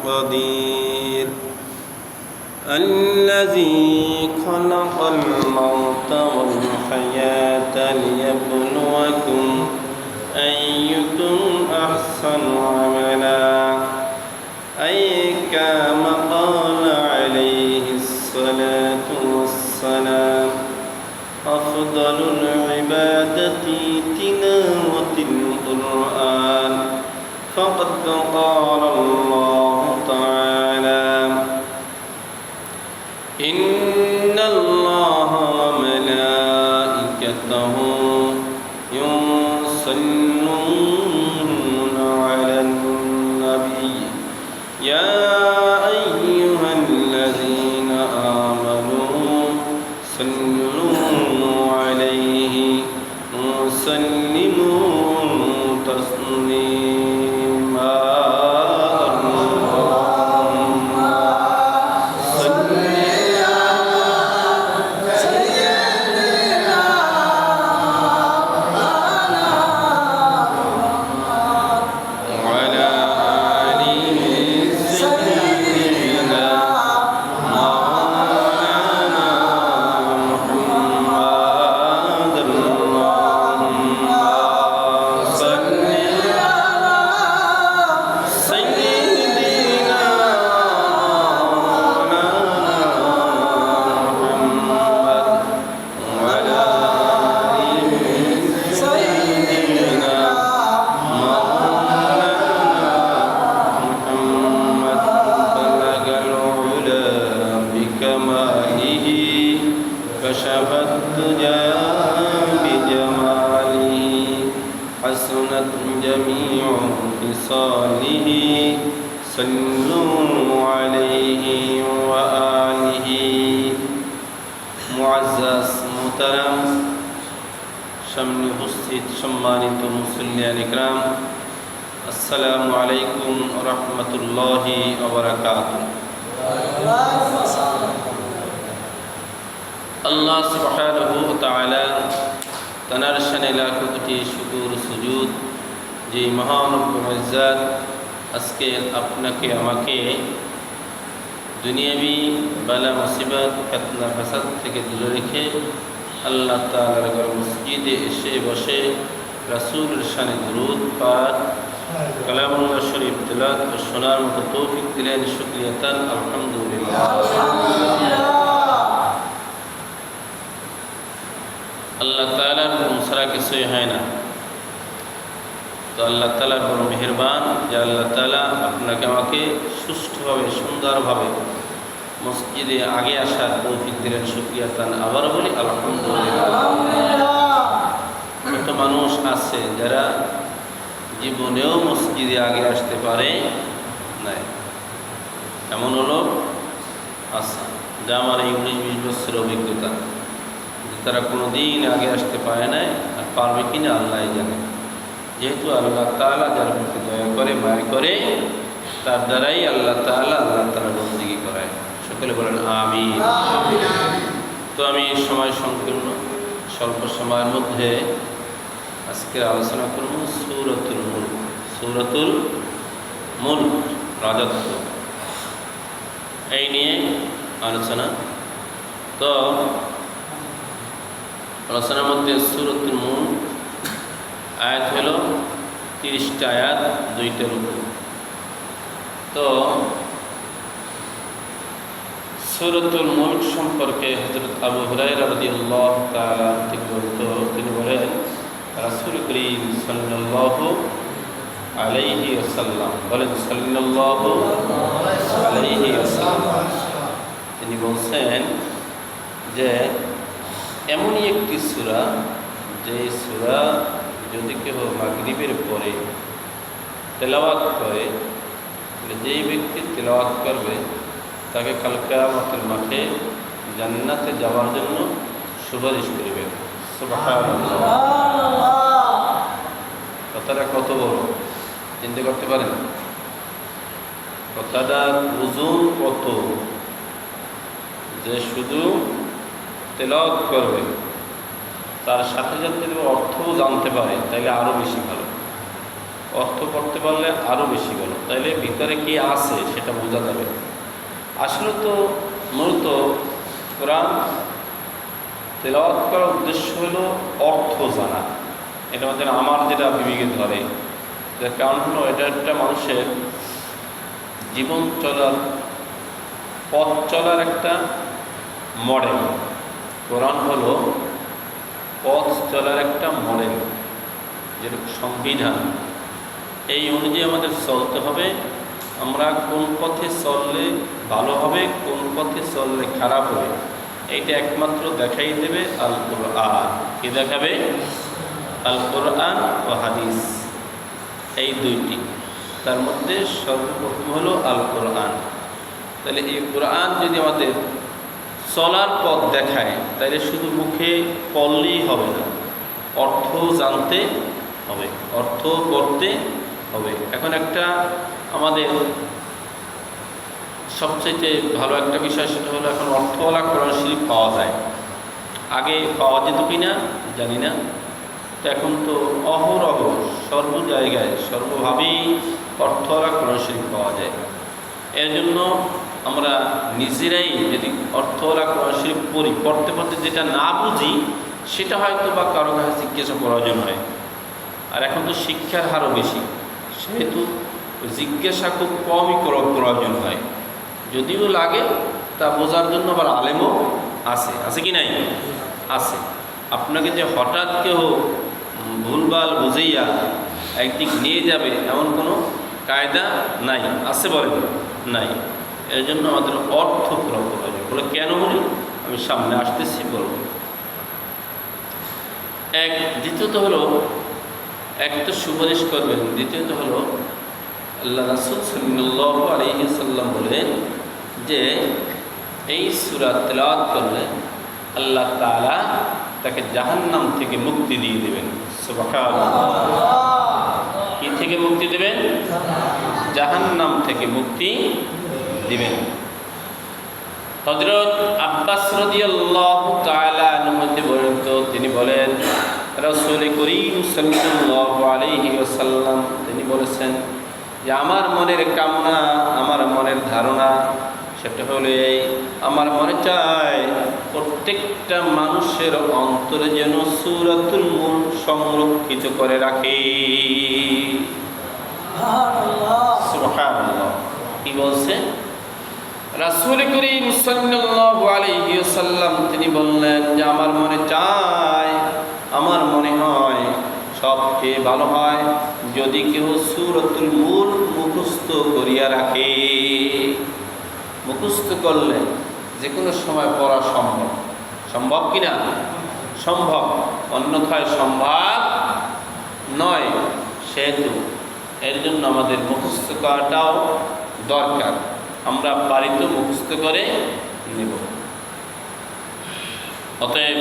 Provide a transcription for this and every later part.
قدير الذي خلق الموت والحياة ليبلوكم أيكم أحسن عملا أي كما قال عليه الصلاة والسلام أفضل العبادة تلاوة القرآن فقد قال الله تعالى إن الله وملائكته يصلون على النبي يا أيها الذين آمنوا صلوا عليه وسلموا تسليما جميع خصاله صلوا عليه وآله মুআজ্জাজ মুহতারাম সামনে উপস্থিত সম্মানিত মুসল্লিয়ান ইকরাম আসসালামু আলাইকুম ওয়া রাহমাতুল্লাহি ওয়া বারাকাতুহু আল্লাহ সুবহানাহু ওয়া তাআলা তানার শানে লাখো কোটি শুকর সুজুদ যে মহান রব্বুল ইজ্জত আজকে আপনাকে আমাকে দুনিয়াবি বালা মুসিবত ফিতনা ফাসাদ থেকে দূরে রেখে আল্লাহ তাআলার ঘর মসজিদে এসে বসে রাসূলের শানে দুরূদ পাঠ কালামুল্লাহ শরীফ তেলাওয়াত ও শোনার মতো তৌফিক দিলেন শুকরিয়াতান আলহামদুলিল্লাহ আল্লাহ তাআলার মুসরা কিছুই হয় না তো আল্লাহ তাআলার বড় মেহেরবান যে আল্লাহ তাআলা আপনাকে আমাকে সুষ্ঠুভাবে সুন্দরভাবে মসজিদে আগে আসার তৌফিক দিলেন শুকরিয়াতান আবার বলি আলহামদুলিল্লাহ কত মানুষ আছে যারা জীবনেও মসজিদে আগে আসতে পারে না এমন হলো আচ্ছা যা আমার এই 19-20 বছরের অভিজ্ঞতা তারা কোনো দিন আগে আসতে পারে না আর পারবে কিনা আল্লাহ জানে যেহেতু আল্লাহ তাআলা যার প্রতি দয়া করে মায়া করে তার দ্বারাই আল্লাহ তাআলা বন্দেগী করায় সকলে বলেন আমিন তো আমি সময় সংকীর্ণ স্বল্প সময়ের মধ্যে আজকে আলোচনা করব সূরাতুল মুলক রাজত্ব এই নিয়ে আলোচনা তো আলোচনার মধ্যে সূরাতুল মুলক আয়াত হলো 30টা আয়াত 2টা রুকু তো সূরাতুল মুলক সম্পর্কে হযরত আবু হুরায়রা রাদিয়াল্লাহু তাআলা থেকে বর্ণিত তিনি বলেন রাসূল করিম সাল্লাল্লাহু আলাইহি ওয়াসাল্লাম বলেন সাল্লাল্লাহু আলাইহি ওয়াসাল্লাম তিনি বলেন যে এমনই একটি সূরা যে সূরা যদি কেউ মাগরিবের পরে তেলাওয়াত করে যেই ব্যক্তি তেলাওয়াত করবে তাকে কাল কিয়ামতের মাঠে জান্নাতে যাওয়ার জন্য সুপারিশ করিবে সুবহানাল্লাহ কথাটা কত বড় চিন্তা করতে পারেন কথাটার ওজন কত যে শুধু তেলাওয়াত করবে তার সাথে সাথে যদি অর্থও জানতে পারে তাহলে আরও বেশি ভালো অর্থ করতে পারলে আরও বেশি ভালো, তাইলে ভিতরে কি আছে সেটা বোঝা যাবে। আসলে তো মূলত কোরআন তেলাওয়াত করার উদ্দেশ্য হলো অর্থ জানা। এটা আমাদের আমার যেটা বিবেকে ধরে, যার কারণ হলো এটা একটা মানুষের জীবন চলার পথ চলার একটা মডেল। কোরআন হলো পথ চলার একটা মডেল, যেটা সংবিধান। এই অনুযায়ী আমাদের চলতে হবে। আমরা কোন পথে চললে ভালো হবে, কোন পথে চললে খারাপ হবে, এইটা একমাত্র দেখাই দেবে আল কোরআন। কি দেখাবে? আল কোরআন ও হাদিস, এই দুইটি। তার মধ্যে সর্বপ্রথম হলো আল কোরআন। তাহলে এই কোরআন যদি আমাদের চলার পথ দেখায়, তাহলে শুধু মুখে পড়লেই হবে না, অর্থ জানতে হবে, অর্থ করতে হবে। এখন একটা আমাদের সবচেয়ে ভালো একটা বিষয় সেটা হলো এখন অর্থওয়ালা কোরআন শরীফ পাওয়া যায়। আগে পাওয়া যেত কি না জানি না, তো এখন তো অহরহ সর্ব জায়গায় সর্বভাবেই অর্থওয়ালা কোরআন শরীফ পাওয়া যায়। এর জন্য আমরা নিজেরাই যদি অর্থওয়ালা কোরআন শরীফ পড়ি, পড়তে পড়তে যেটা না বুঝি সেটা হয়তো বা কারো কাছে জিজ্ঞাসা প্রয়োজন হয়। আর এখন তো শিক্ষার হারও বেশি, সেহেতু জিজ্ঞাসা খুব কমই প্রয়োজন হয়। যদিও লাগে, তা বোঝার জন্য আবার আলেমও আছে, আছে কি নাই? আছে। আপনাকে যে হঠাৎ কেউ ভুলভাল বুঝাইয়া একদিক নিয়ে যাবে এমন কোনো কায়দা নাই, আছে বলেন? নাই। এর জন্য আমাদের অর্থ প্রয়োজন। বলে কেন বলি, আমি সামনে আসতেছি বলব। দ্বিতীয়ত হলো, এক তো সুপারিশ করবেন, দ্বিতীয়ত হলো আল্লাহ রাসূল সাল্লাল্লাহু আলাইহি সাল্লাম বলেন যে এই সূরা তেলাওয়াত করলে আল্লাহ তাআলা তাকে জাহান্নাম থেকে মুক্তি দিয়ে দেবেন। সুবহানাল্লাহ। কি থেকে মুক্তি দেবেন? জাহান্নাম থেকে মুক্তি দিবেন। হযরত আব্বাস রাদিয়াল্লাহু তাআলা আনহু বলেন, তিনি বলেন রাসূল করিম সাল্লাল্লাহু আলাইহি ওয়াসাল্লাম তিনি বলেছেন যে আমার মনের কামনা, আমার মনের ধারণা সেটা হলে আমার মনে চায় প্রত্যেকটা মানুষের অন্তরে যেন সূরাতুল মুলক সংরক্ষিত করে রাখে। সুবহানাল্লাহ। কি বলছে রাসূল করিম সাল্লাল্লাহু আলাইহি ওয়াসাল্লাম? তিনি বললেন যে আমার মনে চায়, আমার মনে হয় সবচেয়ে ভালো হয় যদি কেউ সূরাতুল মুলক মুখস্থ করিয়া রাখে। মুখস্থ করলে যে কোনো সময় পড়া সম্ভব। সম্ভব কিনা? সম্ভব, অন্যথায় সম্ভব নয়। সেহেতু এর জন্য আমাদের মুখস্থ করাটাও দরকার। আমরা বাড়িতে মুখস্থ করে নেব। অতএব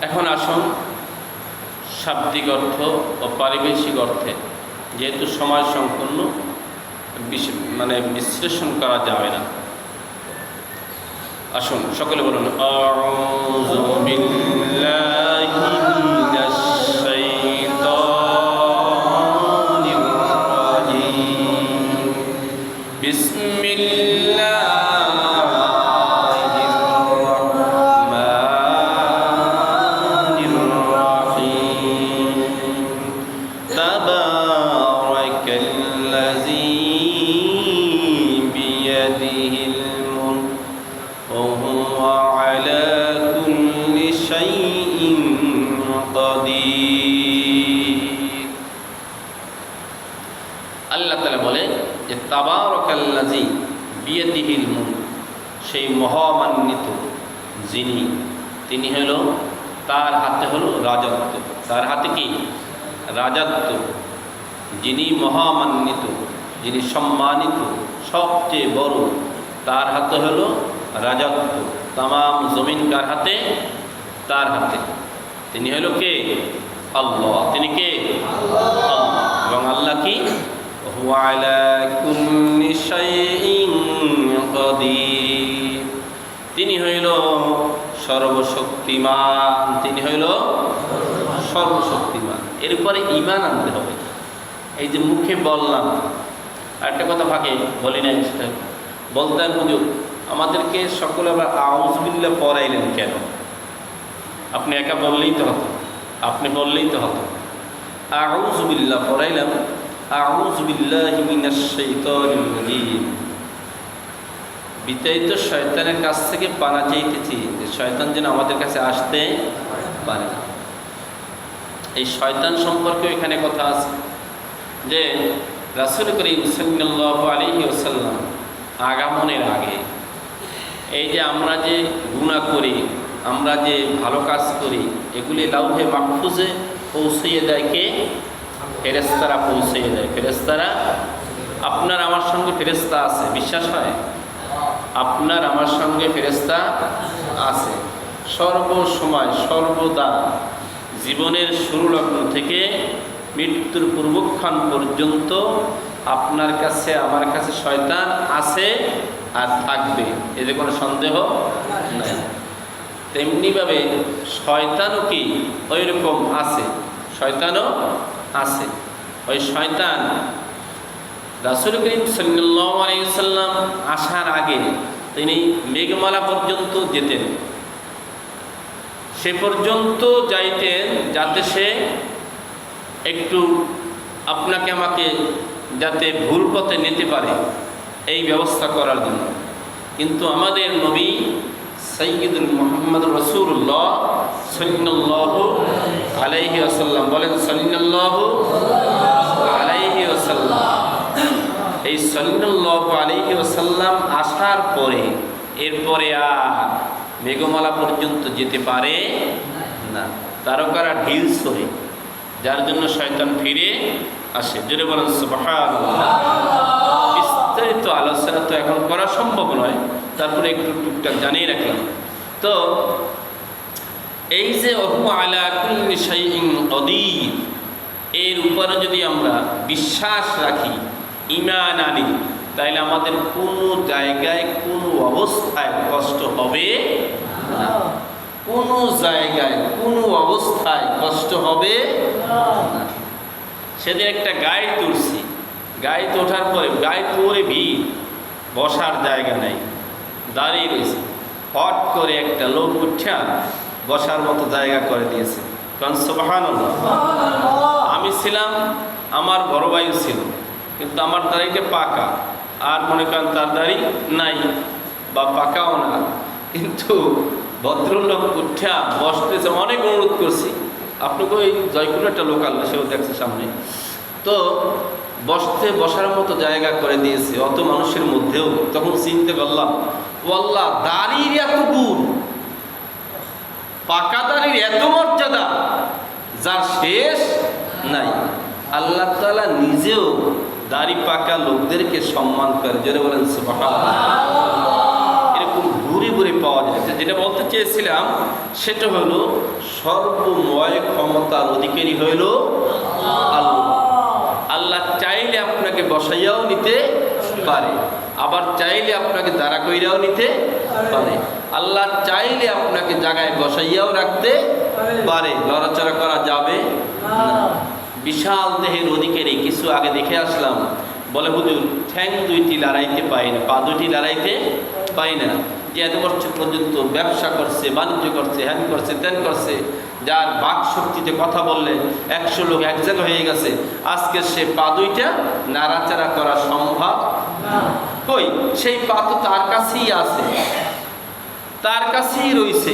এখন আসুন শাব্দিক অর্থ ও পারিভাষিক অর্থে, যেহেতু সময় সম্পন্ন বিশ্লেষণ করা যাবে না। আসুন সকলে বলুন আউযু বিল্লাহি মিনাশ শাইতানির রাজীম। বিসমিল্লাহির রাহমানির রাহিম। তাবারাকাল্লাযী বিয়াদিহিল মুলক ওয়া হুয়া আলা কুল্লি শাইইন কাদির। আল্লাহ তাআলা বলেন যে তাবারাকাল্লাযী বিয়াদিহিল মুলক, সেই মহামান্বিত যিনি, তিনি হলো, তার হাতে হলো রাজত্ব। তার হাতে কি? রাজত্ব। যিনি মহামান্বিত, যিনি সম্মানিত, সবচেয়ে বড়, তার হাতে হলো রাজত্ব। তামাম জমিন কার হাতে? তার হাতে। তিনি হলো কে? আল্লাহ। তিনি কে? আল্লাহ। এবং আল্লাহ কি? হুয়া আলা কুল্লি শাইইন কাদির। তিনি হইল সর্বশক্তিমান। তিনি হইল সর্বশক্তিমান। এরপরে ঈমান আনতে হবে। এই যে মুখে বললাম, আরেকটা কথা ফাঁকে বলি নাই, সেটা বলতেন হুজুর আমাদেরকে সকলে আবার আউযু বিল্লাহ পড়াইলেন কেন? আপনি একা বললেই তো হতো, আপনি বললেই তো হতো। আউযু বিল্লাহ পড়াইলাম, আউযু বিল্লাহি মিনাশ শাইতানির রাজীম, বিতাড়িত শয়তানের কাছ থেকে পানা চাইতেছি, যে শয়তান যেন আমাদের কাছে আসতে পারে না। এই শয়তান সম্পর্কে এখানে কথা আছে যে রাসূল করিম সাল্লাল্লাহু আলাইহি ওয়াসাল্লাম আগমনের আগে এই যে আমরা যে গুনাহ করি, আমরা যে ভালো কাজ করি, এগুলি লাউহে মাহফুজে পৌঁছিয়ে দেয় কে? ফেরেশতারা পৌঁছিয়ে দেয়। ফেরেশতারা, আপনার আমার সঙ্গে ফেরেশতা আছে, বিশ্বাস হয়? আপনার আমার সঙ্গে ফেরেশতা আছে সর্বসময় সর্বদা, জীবনের শুরু লগ্ন থেকে মৃত্যুর পূর্বক্ষণ পর্যন্ত আপনার কাছে আমার কাছে শয়তান আছে আর থাকবে, এতে কোনো সন্দেহ নাই। তেমনিভাবে শয়তানও কি ওই রকম আছে, শয়তানও আছে। ওই শয়তান রাসূল করিম সাল্লাল্লাহু আলাইহি ওয়াসাল্লাম আসার আগে তিনি মেঘমালা পর্যন্ত যেতেন, সে পর্যন্ত যাইতেন যাতে সে একটু আপনাকে আমাকে যাতে ভুল পথে নিতে পারে, এই ব্যবস্থা করার জন্য। কিন্তু আমাদের নবী সাইয়্যিদুল মুহাম্মদ রাসূলুল্লাহ সাল্লাল্লাহু আলাইহি ওয়াসাল্লাম, বলেন সাল্লাল্লাহু আলাইহি ওয়াসাল্লাম, এই সাল্লাল্লাহু আলাইহি ওয়াসাল্লাম আসার পরে এরপরে আর মেঘমালা পর্যন্ত যেতে পারে না, তারকারা ঢিল ছড়ে, যার জন্য শয়তান ফিরে আসে। জোরে বলেন সুবহানাল্লাহ। বিস্তারিত আলোচনা তো এখন করা সম্ভব নয়, তারপরে একটু টুকটাক জানিয়ে রাখলাম। তো এই যে ওহু আলা কুল্লি শাইইন কাদির, এর উপরে যদি আমরা বিশ্বাস রাখি, ঈমান আনি, তাইলে আমাদের কোনো জায়গায় কোনো অবস্থায় কষ্ট হবে না, কোনো জায়গায় কোনো অবস্থায় কষ্ট হবে না। সেদিন একটা গায়ে তুলছি, গায়ে ওঠার পরে গায়ে তোরে ভিড়, বসার জায়গা নেই, দাঁড়িয়ে রয়েছে, হট করে একটা লোক উঠা বসার মতো জায়গা করে দিয়েছে। কারণ সুবহানাল্লাহ, আমি ছিলাম, আমার বড় ভাই ছিল, কিন্তু আমার দাড়িটা পাকা, আর মনে করেন তার দাড়ি নাই বা পাকাও না, কিন্তু ভদ্রলোক উঠা বসতেছে, অনেক অনুরোধ করছি, আপনাকে ওই জয়পুর একটা লোক আনলো, সেও দেখছে সামনে, তো বসার মতো জায়গা করে দিয়েছে অত মানুষের মধ্যেও। তখন চিনতে পারলাম, ও আল্লাহ, দাড়ির এত গুণ, পাকা দাড়ির এত মর্যাদা, যার শেষ নাই। আল্লাহ তাআলা নিজেও দাড়ি পাকা লোকদেরকে সম্মান করে। জোরে বলেন সুবহানাল্লাহ। এরকম ঘুরে ঘুরে পাওয়া যায়। যেটা বলতে চেয়েছিলাম সেটা হলো সর্বময় ক্ষমতার অধিকারী হইল আল্লাহ। আল্লাহ চাইলে আপনাকে বসাইয়াও নিতে পারে, আবার চাইলে আপনাকে দাঁড়া কইরাও নিতে পারে। আল্লাহ চাইলে আপনাকে জায়গায় বসাইয়াও রাখতে পারে, লড়াচড়া করা যাবে না। বিশাল দেহের অধিকারী, কিছু আগে দেখে আসলাম, বলে হুজুর ঠ্যাং দুইটি লড়াইতে পাই না, পা দুইটি লড়াইতে পাই না, যে এত বছর পর্যন্ত ব্যবসা করছে, বাণিজ্য করছে, হ্যান করছে, ত্যান করছে, যার বাক শক্তিতে কথা বললে 100 লোক এক জায়গা হয়ে গেছে, আজকে সে পা দুইটা নাড়াচাড়া করা সম্ভব কই? সেই পা তো তার কাছেই আছে, তার কাছেই রয়েছে,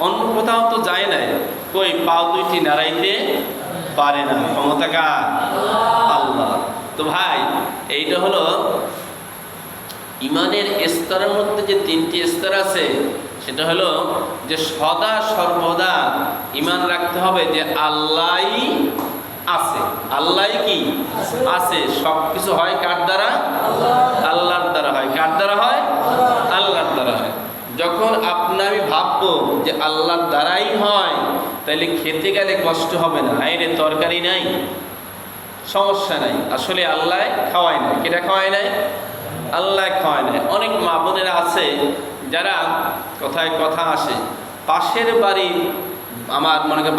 অন্য কোথাও তো যায় নাই। কই পা দুইটি নাড়াইতে পারে না, ক্ষমতা কার? আল্লাহ। তো ভাই, এইটা হলো ইমানের স্তরের মধ্যে যে 3টি স্তর আছে, সেটা হলো যে সদা সর্বদা ইমান রাখতে হবে যে আল্লাহই আছে। আল্লাহ কি আছে? সব কিছু হয় কার দ্বারা? আল্লাহর দ্বারা হয়। কার দ্বারা হয়? আল্লাহর দ্বারা হয়। যখন আমি ভাববো যে আল্লাহর দ্বারাই হয়, তাহলে খেতে গেলে কষ্ট হবে না। আইরে তরকারি নাই, সমস্যা নাই, আসলে আল্লাহ খাওয়ায় নাই। কেটা খাওয়ায় নাই? আল্লাহ খাওয়ায় নাই। অনেক মা বোনেরা আছে যারা কথায় কথা আসে, পাশের বাড়ির আমার মনে করেন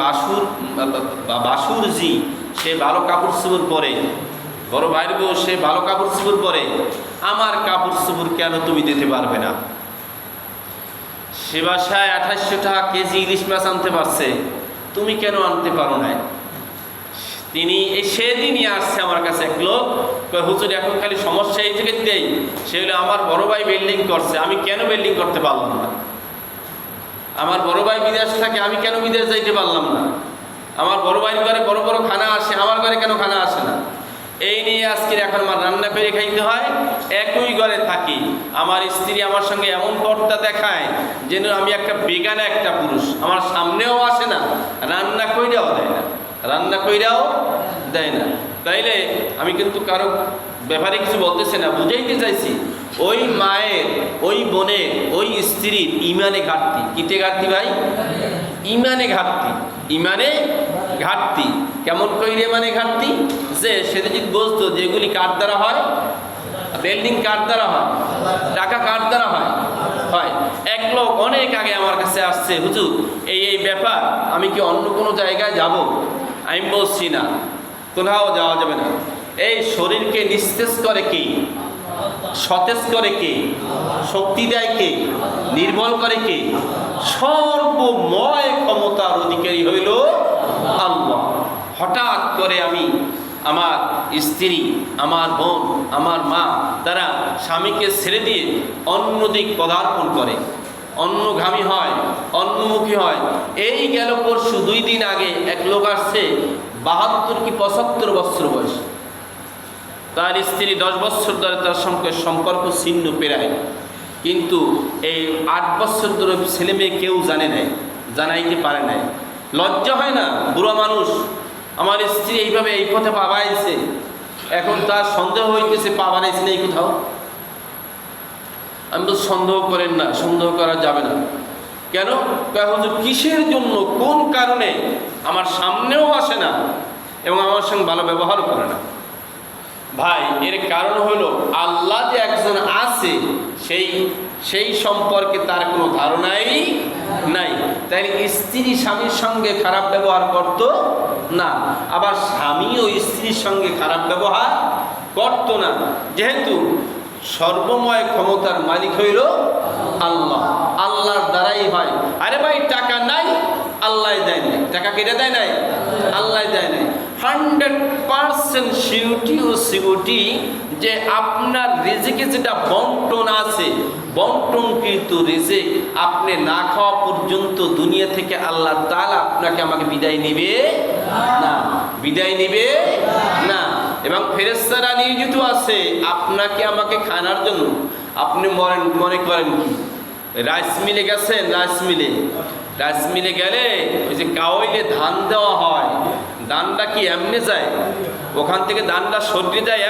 বাসুর জি, সে ভালো কাপড় চোপড় পরে, বড় ভাইয়ের বউ সে ভালো কাপড় চোপড় পরে, আমার কাপড় চোপড় কেন তুমি দিতে পারবে না? সে বাসায় 2800 টাকা কেজি ইলিশ মাছ আনতে পারছে, তুমি কেন আনতে পারো না? তিনি সেদিনই আসছে আমার কাছে এক লোক, হুজুর এখন খালি সমস্যা এই থেকে দেই, সে হলো আমার বড় ভাই বিল্ডিং করছে, আমি কেন বিল্ডিং করতে পারলাম না? আমার বড় ভাই বিদেশ থাকে, আমি কেন বিদেশ যাইতে পারলাম না? আমার বড় ভাইয়ের ঘরে বড় বড় খানা আসে, আমার ঘরে কেন খানা আসে না? এই নিয়ে আজকের এখন আমার রান্না করে খাইতে হয়। একই ঘরে থাকি, আমার স্ত্রী আমার সঙ্গে এমন কর্তা দেখায় যেন আমি একটা বেগানা একটা পুরুষ, আমার সামনেও আসে না, রান্না কইরাও দেয় না, রান্না কইরাও দেয় না। তাইলে আমি কিন্তু কারো ব্যাপারে কিছু বলতেছি না, বুঝাইতে চাইছি ওই মায়ের, ওই বোনের, ওই স্ত্রীর ইমানে ঘাটতি। কিতে ঘাটতি ভাই? ইমানে ঘাটতি, ইমানে ঘাটতি। কেমন কইরে মানে ঘাটতি? যে সে যদি বলতো যেগুলি কার দ্বারা হয়, বিল্ডিং কার দ্বারা হয়, টাকা কার দ্বারা হয়? হয়। এক লোক অনেক আগে আমার কাছে আসছে, হুজুর এই ব্যাপার, আমি কি অন্য কোনো জায়গায় যাব? আমি বলছি না, কোথাও যাওয়া যাবে না। এই শরীরকে নিস্তেজ করে কে? সতেজ করে কে? শক্তি দেয় কে? নির্মল করে কে? সর্বময় ক্ষমতার অধিকারী হইল আল্লাহ। হঠাৎ করে আমি, আমার স্ত্রী, আমার বোন, আমার মা, তারা স্বামীকে ছেড়ে দিয়ে অন্যদিক পদার্পণ করে, অন্যগামী হয়, অন্যমুখী হয়। এই গেল পরশু 2 দিন আগে এক লোক আসছে, 72 কি 75 বছর বয়স। তার স্ত্রী 10 বছর ধরে তার সঙ্গে সম্পর্ক ছিন্ন পেরায়, কিন্তু এই 8 বছর ধরে ছেলে মেয়ে কেউ জানে নাই, জানাইতে পারে নাই। লজ্জা হয় না? বুড়ো মানুষ, আমার স্ত্রী এইভাবে এই পথে পা বাড়াইছে, এখন তার সন্দেহ হইতেছে পা বাড়াইছে না এই কোথাও। আমি তো সন্দেহ করেন না, সন্দেহ করা যাবে না। কেন? হুজুর কিসের জন্য, কোন কারণে আমার সামনেও আসে না এবং আমার সঙ্গে ভালো ব্যবহার করে না? ভাই, এর কারণ হলো আল্লাহ যে একজন আছে সেই সম্পর্কে তার কোনো ধারণাই নাই। তাই স্ত্রী স্বামীর সঙ্গে খারাপ ব্যবহার করত না, আবার স্বামীও স্ত্রীর সঙ্গে খারাপ ব্যবহার করত না, যেহেতু সর্বময় ক্ষমতার মালিক হইল আল্লাহ, আল্লাহর দ্বারাই হয়। আরে ভাই, টাকা নাই, আল্লাহ দেয় নাই। টাকা কেটে দেয় নাই, আল্লাহ দেয় নাই। 100% সিউরিটি ও সিউরিটি যে আপনার রিজিকে যেটা বন্টন আছে, বন্টনকৃত রিজিক আপনি না খাওয়া পর্যন্ত দুনিয়া থেকে আল্লাহ তাআলা আপনাকে আমাকে বিদায় নেবে না, বিদায় নেবে না। এবং ফেরেশতারা নিয়োজিত আছে আপনাকে আমাকে খানার জন্য। আপনি মনে করেন কি, রাইস মিলে গেছেন, রাইস মিলে গেলে ওই যে কাওয়াইলে ধান দেওয়া হয়, ধানটা কি এমনি যায়? ওখান থেকে ধানটা সরিয়ে যায়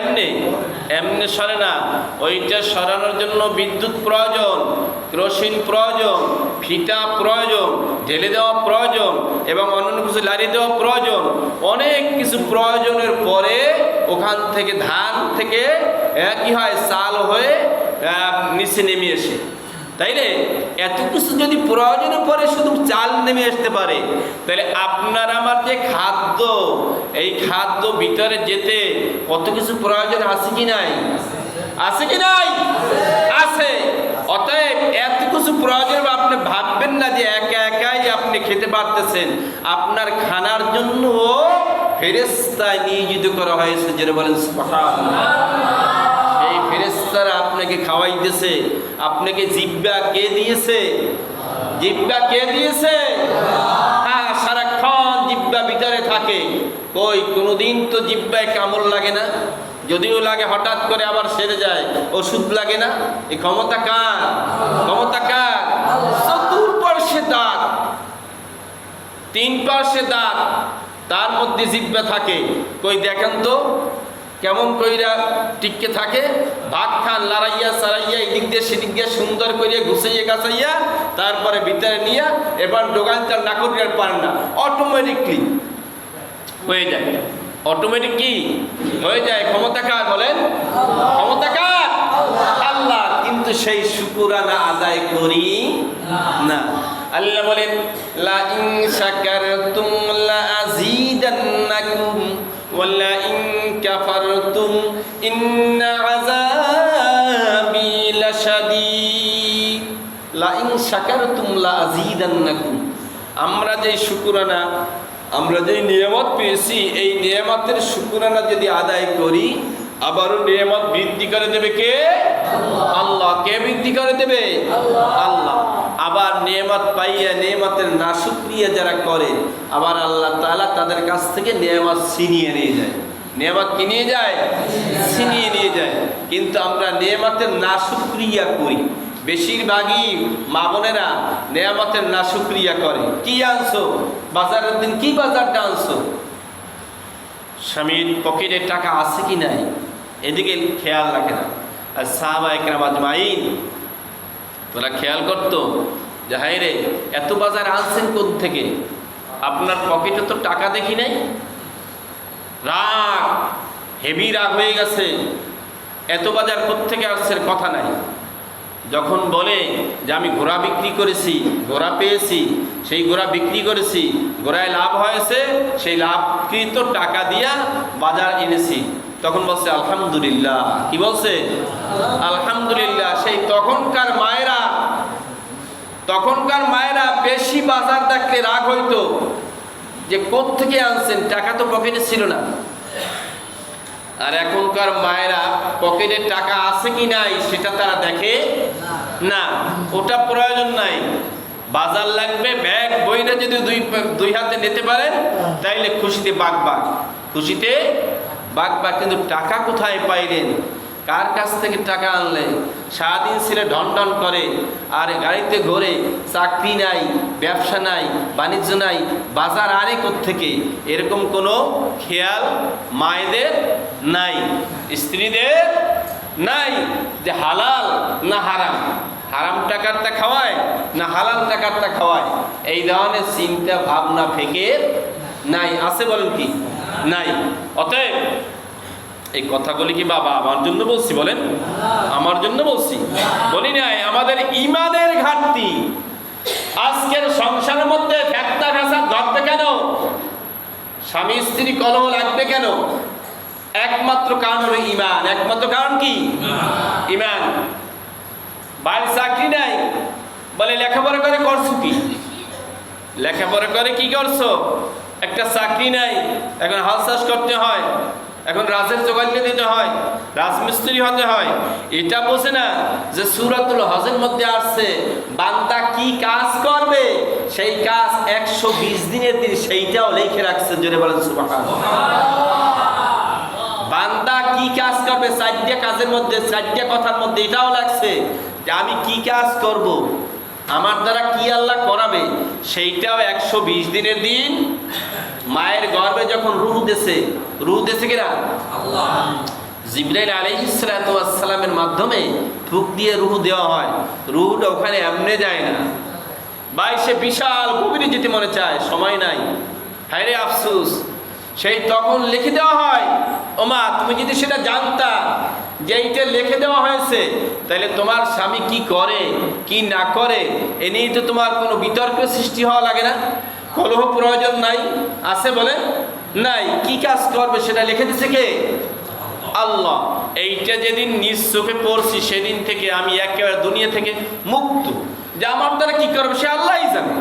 এমনি সরে না। ওইটা সরানোর জন্য বিদ্যুৎ প্রয়োজন, কেরোসিন প্রয়োজন, ফিটা প্রয়োজন, ঢেলে দেওয়া প্রয়োজন এবং অন্যান্য কিছু লাড়িয়ে দেওয়া প্রয়োজন। অনেক কিছু প্রয়োজনের পরে ওখান থেকে ধান থেকে কি হয়, চাল হয়ে নিচে নেমে এসে। তাইলে এত কিছু যদি প্রয়োজনে পরে শুধু চাল নেমে আসতে পারে, তাহলে আপনার আমার যে খাদ্য, এই খাদ্য ভিতরে যেতে কত কিছু প্রয়োজন আছে কি নাই? আছে কি নাই? আছে। অতএব এত কিছু প্রয়োজন আপনি ভাববেন না যে একা একাই আপনি খেতে পারতেছেন। আপনার খানার জন্য ফেরেশতা নিয়োজিত করা হয়েছে, যেটা বলেন সুবহানাল্লাহ। এই ফেরেশতারা আপনাকে খাওয়াইতেছে। আপনাকে জিহ্বা কে দিয়েছে? জিহ্বা কে দিয়েছে? হ্যাঁ, সারাক্ষণ জিহ্বা ভিতরে থাকে। কই কোনোদিন তো জিহ্বায় কামড় লাগে না, যদিও লাগে হঠাৎ করে আবার সেরে যায়। ওষুধ লাগে না। এই ক্ষমতা কার? ক্ষমতা কার? চতুর্পার্শ্বে দাঁত, 3 পার্শ্বে দাঁত, তার মধ্যে জিহ্বা থাকে। কই দেখেন তো কেমন কইরা টিকে থাকে? ভাত খান লড়াইয়া সারাইয়া, এদিক দিয়ে সেদিক দিয়ে সুন্দর করে ঘুষাইয়া গাছাইয়া, তারপরে ভিতরে নিয়ে এবার ডোগানটার না করিয়ে পারেন না, অটোমেটিকলি হয়ে যায়। অটোমেটিক কি হয়ে যায়? ক্ষমতা কার বলেন? ক্ষমতা কার? আল্লাহ। কিন্তু সেই শুকরানা আদায় করি না। আল্লাহ বলেন, লা ইন শাকারতুম লা আযীদান্নাকুম ওয়া লা ইন কাফারতুম শাকারতুম ইন্না আযাবি লাশাদীদ লা ইন শাকারতুম লা আযীদান্নাকুম। আমরা যে শুকরানা, আমরা যে নিয়ামত পেয়েছি, এই নিয়ামতের শুকরানা যদি আদায় করি, আবারও নিয়ামত বৃদ্ধি করে দেবে কে? আল্লাহ। কে বৃদ্ধি করে দেবে? আল্লাহ। আবার নিয়ামত পাইয়া নিয়ামতের নাশুকরিয়া যারা করে, আবার আল্লাহ তাআলা তাদের কাছ থেকে নিয়ামত ছিনিয়ে নিয়ে যায়। নিয়ামত কি নিয়ে যায়? ছিনিয়ে নিয়ে যায়। কিন্তু আমরা নিয়ামতের নাশুকরিয়া করি। বেশিরভাগই মা বোনেরা নিয়ামতের নাশুকরিয়া করে। কি আনছো বাজারের দিন? কি বাজারটা আনছো? স্বামীর পকেটে টাকা আছে কি নাই এদিকে খেয়াল রাখে না। আর সাহাবায়ে কেরাম আজমাইন তোরা খেয়াল করতো যে হায় রে, এত বাজার আনছেন কোথা থেকে? আপনার পকেটে তো টাকা দেখি নাই। রাগ, হেভি রাগ হয়ে গেছে। এত বাজার কোত্থেকে আসছে কথা নাই। যখন বলে যে আমি ঘোড়া বিক্রি করেছি, ঘোড়া পেয়েছি, সেই ঘোড়া বিক্রি করেছি, ঘোড়ায় লাভ হয়েছে, সেই লাভকৃত টাকা দিয়া বাজার এনেছি, তখন বলছে আলহামদুলিল্লাহ। কি বলছে? আলহামদুলিল্লাহ। সেই তখনকার মায়েরা বেশি বাজার দেখলে রাগ হইতো যে কোত্থেকে আনছেন, টাকা তো পকেটে ছিল না। আর এখনকার মায়েরা পকেটে টাকা আছে কি নাই সেটা তারা দেখে না, ওটা প্রয়োজন নাই। বাজার লাগবে, ব্যাগ বইটা যদি দুই হাতে নিতে পারেন তাইলে খুশিতে বাগবাগ, খুশিতে বাগবাগ। কিন্তু টাকা কোথায় পাইলেন? কার কাছ থেকে টাকা আনলে? সারাদিন ছেলে ঢন ঢন করে আর গাড়িতে ঘোরে, চাকরি নাই, ব্যবসা নাই, বাণিজ্য নাই, বাজার আরে কোত্থেকে? এরকম কোনো খেয়াল মায়েদের নাই, স্ত্রীদের নাই যে হালাল না হারাম, হারাম টাকারটা খাওয়ায় না হালাল টাকারটা খাওয়ায়, এই ধরনের চিন্তা ভাবনা ফেকের নাই। আছে বলেন কি? নাই। অতএব এই কথাগুলি কি বাবা আমার জন্য বলছি? বলেন, আমার জন্য বলছি? বলি নাই। আমাদের ঈমানের ঘাটতি। আজকের সংসারের মধ্যে ফেতনা ফাসাদ ঘটবে কেন? স্বামী স্ত্রী কলহ লাগবে কেন? একমাত্র কারণ হলো ঈমান। একমাত্র কারণ কি? ঈমান। বাড়ির চাকরি নাই, বলে লেখাপড়া করে করছো কি? লেখাপড়া করে কি করছো? একটা চাকরি নাই, এখন হাল চাষ করতে হয়, এখন রাজের জোগাড় দিতে হয়, রাজমিস্ত্রি হতে হয়। এটা বোঝে না যে সূরাতুল হজের মধ্যে আসছে বান্দা কি কাজ করবে, সেই কাজ 120 দিনের দিন সেইটাও লিখে রাখছে। জোরে বলেন সুবহানাল্লাহ। বান্দা কি কাজ করবে, 4টা কাজের মধ্যে, 4টা কথার মধ্যে এটাও লাগছে যে আমি কি কাজ করব, আমার দ্বারা কি আল্লাহ করাবে, সেইটাও 120 দিনের দিন। মায়ের গর্ভে যখন রূহ দেছে কিনা? আল্লাহ। জিবরাইল আলাইহিস সালাতু ওয়াস সালামের মাধ্যমে ফুঁক দিয়ে রূহ দেওয়া হয়। রূহটা ওখানে এমনি যায় না ভাই, সে বিশাল গভীরে যেতে মনে চায়, সময় নাই। হায় রে আফসোস, সেই তখন লিখে দেওয়া হয়। ওমা, তুমি যদি সেটা জানতা যে এইটা লিখে দেওয়া হয়েছে, তাহলে তোমার স্বামী কি করে কি না করে এ নিয়ে তো তোমার কোনো বিতর্ক সৃষ্টি হওয়া লাগে না, কলহ প্রয়োজন নাই। আছে বলে নাই। কি কাজ করবে সেটা লিখে দিছে কে? আল্লাহ। এইটা যেদিন নিজ চোখে পড়ছি সেদিন থেকে আমি একেবারে দুনিয়া থেকে মুক্ত। যে আমার দ্বারা কি করবে সে আল্লাহই জানে,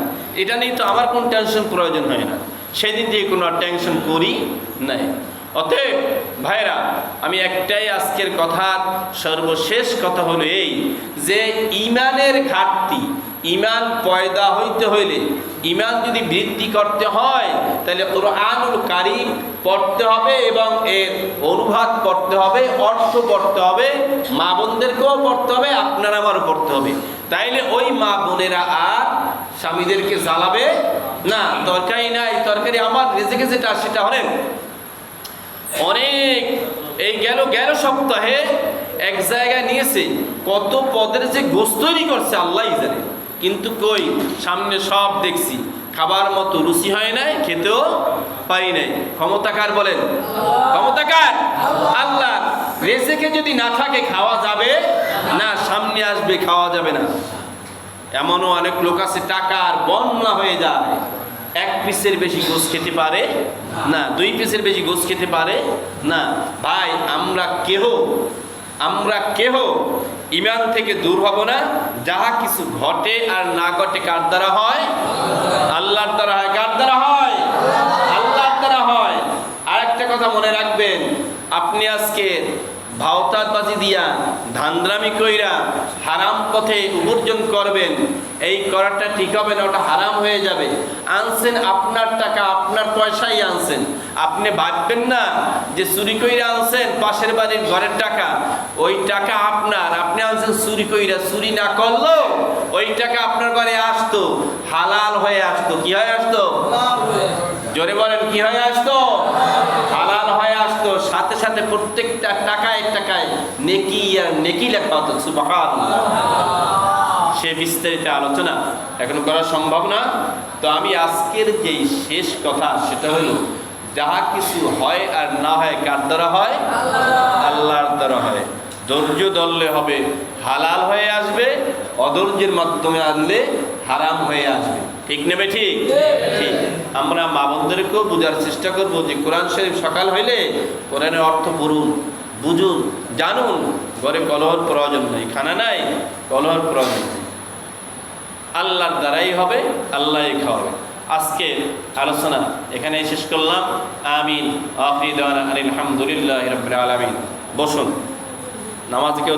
এটা নিয়ে তো আমার কোনো টেনশন প্রয়োজন হয় না। সেদিন থেকে কোনো টেনশন করি নাই। অতএব ভাইরা, আমি একটাই আজকের কথা, সর্বশেষ কথা হলো এই যে ঈমানের ঘাটতি। ঈমান পয়দা হইতে হইলে, ঈমান যদি বৃদ্ধি করতে হয়, তাহলে কুরআনুল কারীম পড়তে হবে এবং এর অনুবাদ পড়তে হবে, অর্থ পড়তে হবে, মা বোনদেরকেও পড়তে হবে, আপনার আমারও পড়তে হবে। তাইলে ওই মা বোনেরা আর স্বামীদেরকে জ্বালাবে না। তরকারি নাই, তরকারি আমার রেজেকে যেটা সেটা অনেক এই গেল সপ্তাহে এক জায়গায় নিয়েছে, কত পদের যে গোশত তৈরি করছে আল্লাহই জানে। কিন্তু কই, সামনে সব দেখছি, খাবার মতো রুচি হয় নাই, খেতেও পারি নাই। ক্ষমতাকার বলেন? ক্ষমতাকার আল্লাহ। রেজেকে যদি না থাকে খাওয়া যাবে না, সামনে আসবে খাওয়া যাবে না। এমনও অনেক লোক আছে টাকার বন্যা হয়ে যায়, এক পিসের বেশি গোশ খেতে পারে না, 2 পিসের বেশি গোশ খেতে পারে না। ভাই আমরা কেহ ঈমান থেকে দূর হব না। যাহা কিছু ঘটে আর না ঘটে কার দ্বারা হয়? আল্লাহর দ্বারা হয়। কার দ্বারা হয়? আল্লাহর দ্বারা হয়। আরেকটা কথা মনে রাখবেন, আপনি আজকে ভাওতাবাজি দিয়া ধান্দ্রামি কইরা হারাম পথে উপার্জন করবেন, এই করাটা ঠিক হবে না, ওটা হারাম হয়ে যাবে। আনছেন আপনার টাকা, আপনার পয়সাই আনছেন। আপনি ভাববেন না যে চুরি কইরা আনছেন পাশের বাড়ির ঘরের টাকা, ওই টাকা আপনার, আপনি আনছেন চুরি কইরা। চুরি না করলেও ওই টাকা আপনার ঘরে আসতো, হালাল হয়ে আসতো। কি হয়ে আসতো? জোরে বলেন, কি হয়ে আসতো? হালাল হয়ে আসতো। সাথে সাথে প্রত্যেকটা টাকায় নেকি আর নেকি লেখা হতো। সুবহানাল্লাহ। সে বিস্তারিত আলোচনা এখন করা সম্ভব না। তো আমি আজকের যেই শেষ কথা সেটা হলো, যাহা কিছু হয় আর না হয় কার দ্বারা হয়? আল্লাহর দ্বারা হয়। ধৈর্য ধরলে হবে, হালাল হয়ে আসবে। অধৈর্যের মাধ্যমে আনলে হারাম হয়ে আসবে। ঠিক নেবে? ঠিক ঠিক। আমরা মা বোনদেরকেও বোঝার চেষ্টা করবো যে কোরআন শরীফ সকাল হইলে কোরআনের অর্থ পড়ুন, বুঝুন, জানুন। ঘরে কলহর প্রয়োজন নেই, খানা নাই, কলহর প্রয়োজন নেই। আল্লাহর দ্বারাই হবে, আল্লাহই খাওয়াবে। আজকে আলোচনা এখানে শেষ করলাম। আমিন। আখির দাওয়ানা আলহামদুলিল্লাহি রাব্বিল আলামিন। বসুন, নামাজ কেউ